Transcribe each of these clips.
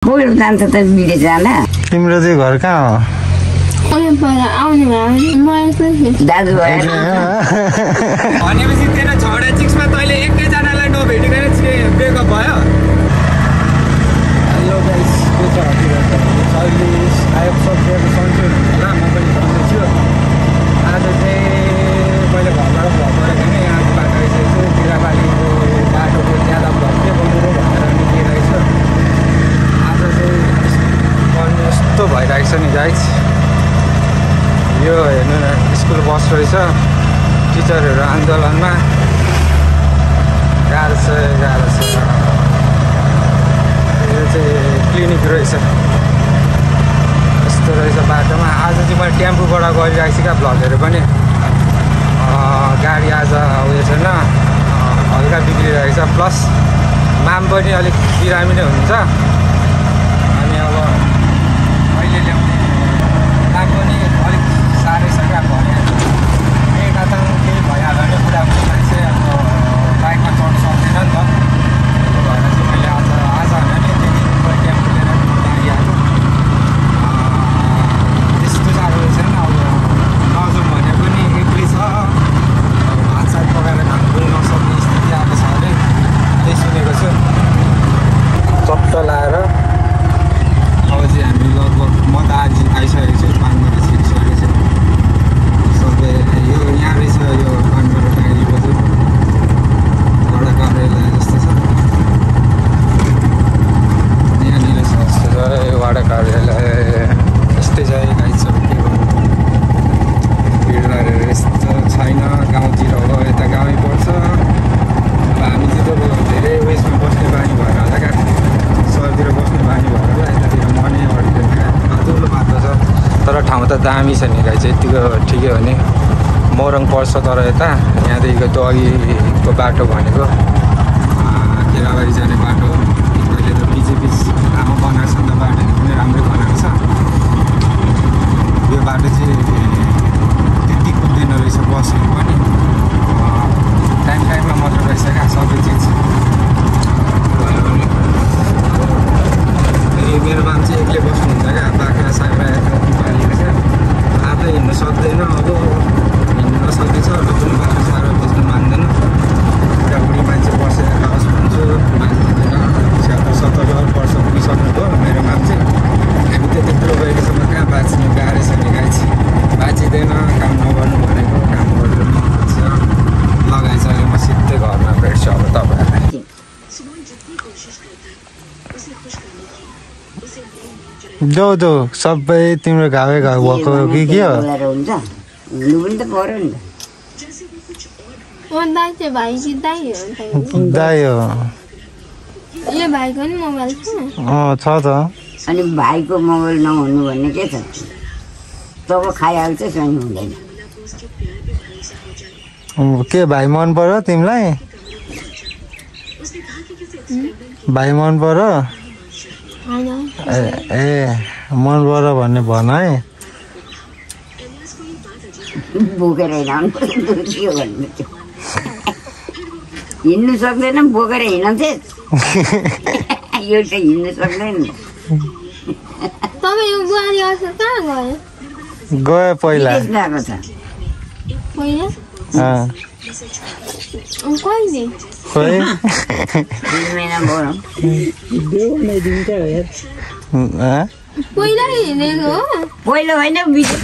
कोही जान्छ त विदेश जान। तिम्रो चाहिँ घर कहाँ हो? दाजुभाइ भनेपछि तेरो झगडा चिक्समा तैँले एकैजनालाई नभेटिकन ब्रेकअप भयो। हेलो गाइस, के छ अहिले आयो सब्जेक्ट सन्चै होला। म पनि सन्चै छु। आज चाहिँ मैले घरबाट भनेको नि यहाँको बाटो आइसकेको छु। बिराबारीको बाटोको ज्यादा भ्लग के बनाउनु भनेर निक्लिरहेको छु। आज चाहिँ पढ्नु यस्तो भइरहेको छ नि गाइस। यो हेर्नु न, स्कुल बस रहेछ, टिचरहरू आन्दोलनमा। गाह्रो छ। यो चाहिँ क्लिनिक रहेछ, यस्तो रहेछ बाटोमा। आज चाहिँ मैले टेम्पोबाट गरिरहेको छु क्या भ्लगहरू पनि। गाडी आज उयो छैन, हल्का बिग्रिरहेको छ। प्लस माम पनि अलिक बिरामी नै हुन्छ। अनि अब अहिले ल्याउने काम पनि अलिक साह्रै छ क्या। भने एकताङ केही भइहाल्यो भने बुढाबुढी मान्छे अब बाइकमा चढ्नु सक्दैन नि त। त्यो भएर चाहिँ मैले आज होइन नि त्यति टेम्पो लिएर लागिहाल्छु। त्यस्तो साह्रो छैन। अब नजाउँ भने पनि एक्लै छ। भातसात पकाएर खानु पनि नसक्ने स्थिति आएको छ अरे, त्यही सुनेको छु। चट्ट लाएर अब चाहिँ हामी लगभग म त आज आइसकेको छु। पानबाट छिरिसकेको छु सबै। यो यहाँ रहेछ, यो पानबाट टाढीको चाहिँ वडा कार्यालय जस्तो छ। यहाँनिर छ जस्तो छ यो वडा कार्यालय। यस्तै छ गाइस। सब के गर्नु, भिडभाडहरू यस्तो छैन। गाउँतिर हो, यता गाउँै पर्छ। अब हामी चाहिँ त धेरै उयसमा बस्ने बानी भएर होला क्या, सहरतिर बस्ने बानी भएर होला। यतातिर मनै अड्दैन क्या, पातलो बाटो छ। तर ठाउँ त दामी छ नि गाइस, यतिको ठिकै हो नि। मोरङ पर्छ तर यता यहाँदेखिको त्यो अघिको बाटो भनेको केराबारी जाने बाटो हो। अहिले त बिच राम्रो बनाएको छ नि त, बाटोहरू पनि राम्रै बनाएको छ। यो बाटो चाहिँ त्यति कुद्दैन रहेछ बसहरू पनि, टाइममा मात्र रहेछ क्या सबै चिज। मेरो मान्छे एक्लै बस्नुहुन्छ क्या, बाख्रा साख्रा यता पालिएको छ। आफै हिँड्नु सक्दैन, अब हिँड्नु नसकेछ। र पनि बाख्रा साख्रा बस्नु मान्दैन। बुढाबुढी मान्छे बसेर खाओस् भन्छु, मान्छेतिर 70 वर्ष पुगिसक्नु भयो मेरो मान्छे। हामी त त्यत्रो गएकोसम्म कहाँ बाँच्नु, गाह्रो छ नि गाइस। बाँचिँदैन काम नगर्नु भनेको। काम गर्नु पर्छ। लगाइछ अहिले म सिधै घरमा भेट्छु अब तपाईँहरूलाई। जो सबै तिम्रो घाउ भएको हो कि के हो? हुन्छ हुनु पनि त पर्यो नि त। दाइ हो। यो भाइको नि मोबाइल छ? छ त। अनि भाइको मोबाइल नहुनु भन्ने के छ? तब खाइहाल्छ, स्वयं हुँदैन। के भाइ मन पर्यो तिमीलाई? भाइ मन पर्यो? ए मन पर्यो भन्ने भन है। बोकेर हिँड्नु के भन्नु त्यो? हिँड्नु सक्दैन, बोकेर हिँड्थे। यो चाहिँ हिँड्नु सक्दैन। तपाईँ यो बुहारी अस्ति कहाँ गयो? गयो पहिला गएको छ। पहिला कहिले? खोइ 2 महिना भयो। पहिला हिँडेको हो? पहिलो होइन, विदेश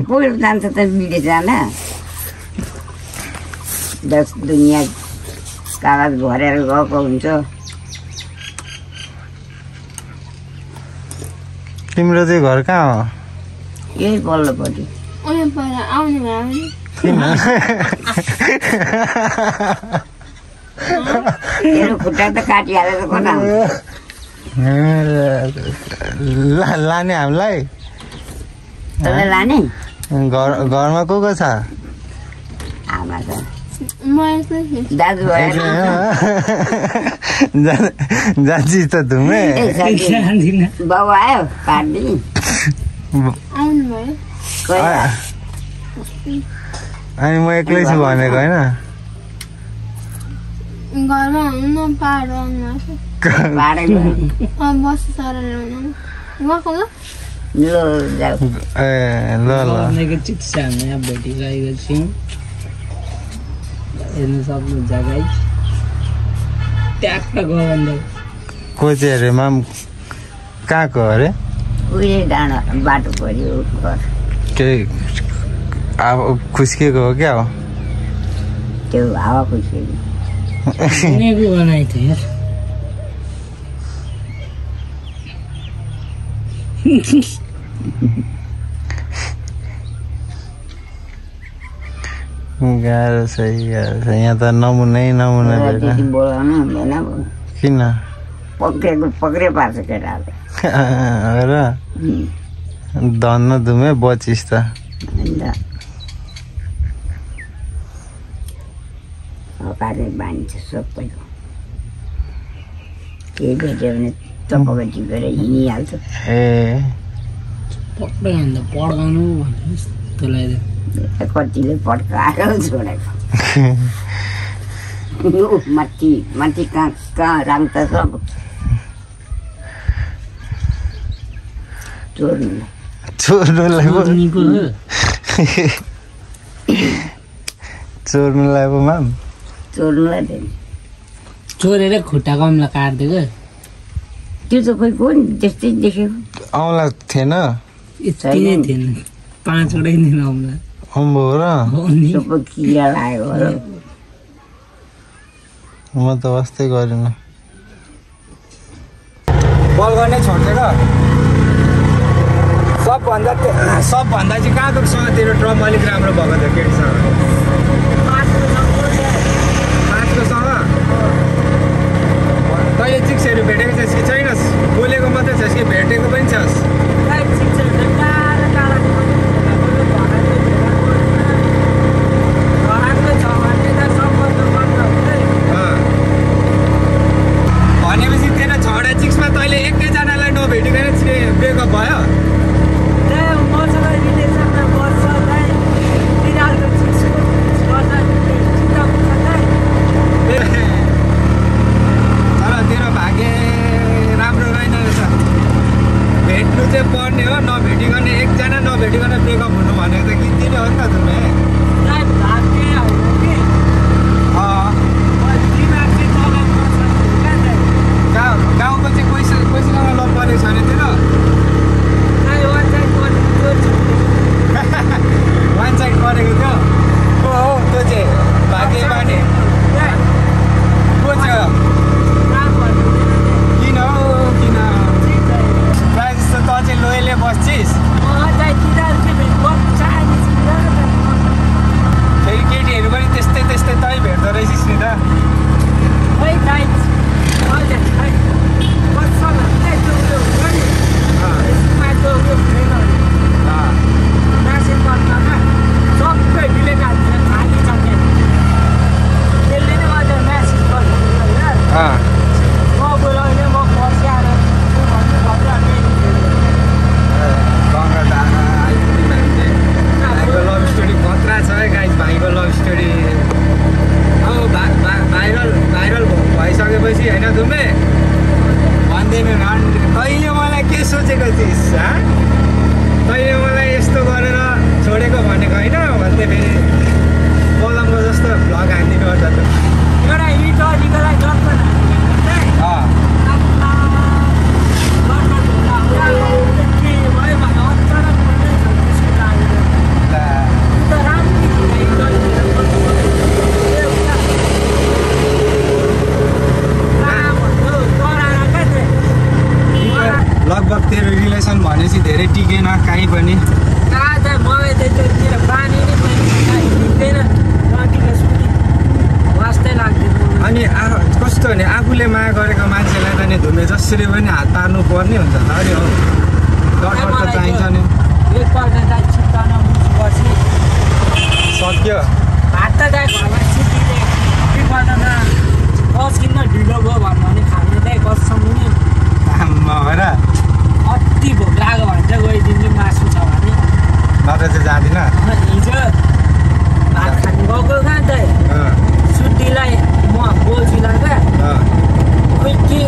पहिलो जान्छ त विदेश जान। देश दुनियाँ कागज भरेर गएको हुन्छ। तिम्रो चाहिँ घर कहाँ हो? यही पल्लोपट्टि। पहिला आउने भयो भने तेरो खुट्टा त काटिहालेर कता लाने हामीलाई? तँलाई लाने? घरमा को छ? आमा छ, म एक्लै छु। दाजुभाइ जान्छी त धुमे। बाउ आयो पार्टी? आउनु भयो? अनि म एक्लै छु भनेको होइन? घरमा हुनु न, पाहाड आउनु भएको छ। भाडै बस सर उहाँको ल लो जाऊ ए ल ल चिट्ठी छ हामी यहाँ भेटिरहेको छौँ हेर्नु सक्नुहुन्छ गाइस ट्याक्क गयो भन्दा को चाहिँ अरे माम कहाँको अरे उहिले डाँडा बाटो पऱ्यो घर केही अब खुस्किएको हो क्या हो त्यो हावा खुसिएको सुनेको बनाएको थियो यार गाह्रो छ यहाँ त नमुनै नमुना त्यति बोलाउनु हुँदैन किन पक्रे पार्छ केटाहरूले र धन्न धुमे बचिस् त अन्त हकार्ने बानी छ सबैको केही भेट्यो भने चप्पको टिपेर हिँडिहाल्छ ए पक्कै अन्त पड्काउनु भन्ने जस्तो लाग्यो कतिले पड्काएर छोडेको माथि माथि कहाँ राङ त सब चोर्नुलाई चोर्नुलाई पो माम चोर्नुलाई दिएँ चोरेर खुट्टा कमला काट्दिएको त्यो त खोइ को नि त्यस्तै देखेको औँला थिएन यति नै थिएन 5 वटै थिएन औँला अम्बो र सबै किरा लाग्यो होला म त वास्तै गरेन बल गर्ने छोड्थेन सबभन्दा चाहिँ कहाँकोसँग तेरो ट्रम अलिक राम्रो भएको थियो केटीसँग 5कोसँग तैँले चिक्सहरू भेटेको छस् कि छैनस् बोलेको मात्रै छस् कि भेटेको पनि छस् भनेपछि तेरो 6वटा चिक्समा तैँले एकैजनालाई नभेटिकन ब्रेकअप भयो तर तेरो भाग्य राम्रो रहेन रहेछ भेट्नु चाहिँ पर्ने हो नभेटिकन एकजना नभेटिकन ब्रेकअप हुनु भनेको त गीत दिने हो नि त तिमी गाउँको चाहिँ कोहीसँग लभ परेको छैन तेरो वान साइड परेको थियो को हो त्यो चाहिँ भाग्यमानी को छ किन हो किन प्रायः जस्तो त चाहिँ लोयले बस्छिस् फेरि केटीहरू पनि त्यस्तै त्यस्तै तै भेट्दो रहेछस् नि त लभ स्टोरी खतरा छ है गाइस भाइको लभ स्टोरी अब भाइरल भइसकेपछि होइन तुमे भन्दैन तैँले मलाई के सोचेको थिइस् तैँले मलाई यस्तो गरेर छोडेको भनेको होइन भन्दै फेरि पलङको जस्तो भ्लग हानिदिनु पर्छ त लगभग तेरो रिलेसन भनेपछि धेरै टिकेन काहीँ पनि अनि कस्तो भने आफूले माया गरेको मान्छेलाई त नि धुमे जसरी पनि हात पार्नु पर्ने हुन्छ त अनि हो डट त चाहिन्छ नि सक्यो भात त कस किन्न ढिलो गयो भन्नु खाने चाहिँ कसम नि भएर अति भोक लाग्यो भने चाहिँ गइदिन्छु मासु छ भने नत्र चाहिँ जाँदिनँ हिजो भात खानु गएको कहाँ त सुटीलाई म बोल्छु लाग्दा खोइ के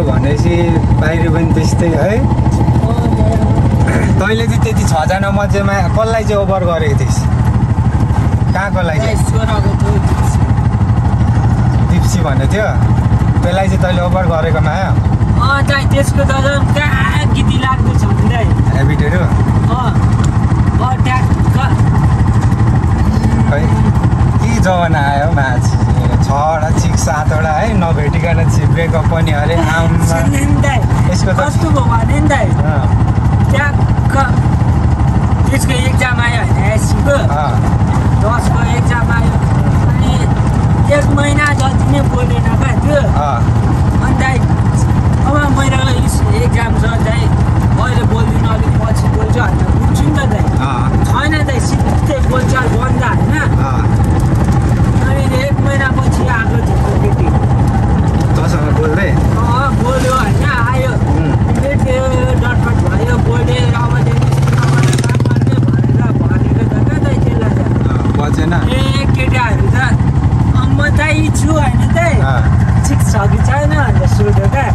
भनेपछि बाहिर पनि त्यस्तै है तैँले चाहिँ त्यति 6 जना मध्येमा कसलाई चाहिँ ओभर गरेको थिइस् कहाँ कसलाई चाहिँ दिप्सी भन्ने थियो त्यसलाई चाहिँ तैँले ओभर गरेको माया त्यसको त कहाँ गीति लाग्दो छ नि हेबिटहरू खै के जमाना आयो माझ 6वटा चिक 7वटा है नभेटिकन ब्रेकअप पनि अरे आमा यसको त कस्तो भयो भने नि दाइ त्यसको एक्जाम आयो होइन एससीको 10को एक्जाम आयो अनि 1 महिना जति नै बोलेन क्या त्यो अनि दाइ अब मेरो एक्जाम छ दाइ अहिले बोल्दिनँ अलिक पछि बोल्छु होइन बुझ्छु नि त दाइ छैन दाइ सिधै बोलचाल बन्द होइन अनि 1 महिनापछि आएको थियो केटी तँसँग बोल्दै बोल्यो होइन आयो डटपट भयो बोल्यो अब भनेको त क्या दाइ त्यसलाई त बचेन केटाहरू त म दाइ छु होइन दाइ ठिक छ कि छैन भनेर सोध्यो क्या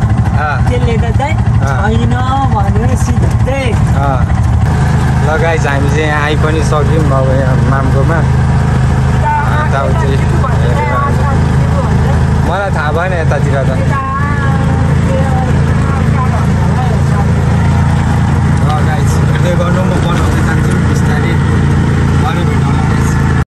त्यसले त दाइ छैन भन्यो सिधै लगाइस हामी चाहिँ यहाँ आइ पनि सक्यौँ अब यहाँ मामकोमा मलाई थाहा भएन यतातिर त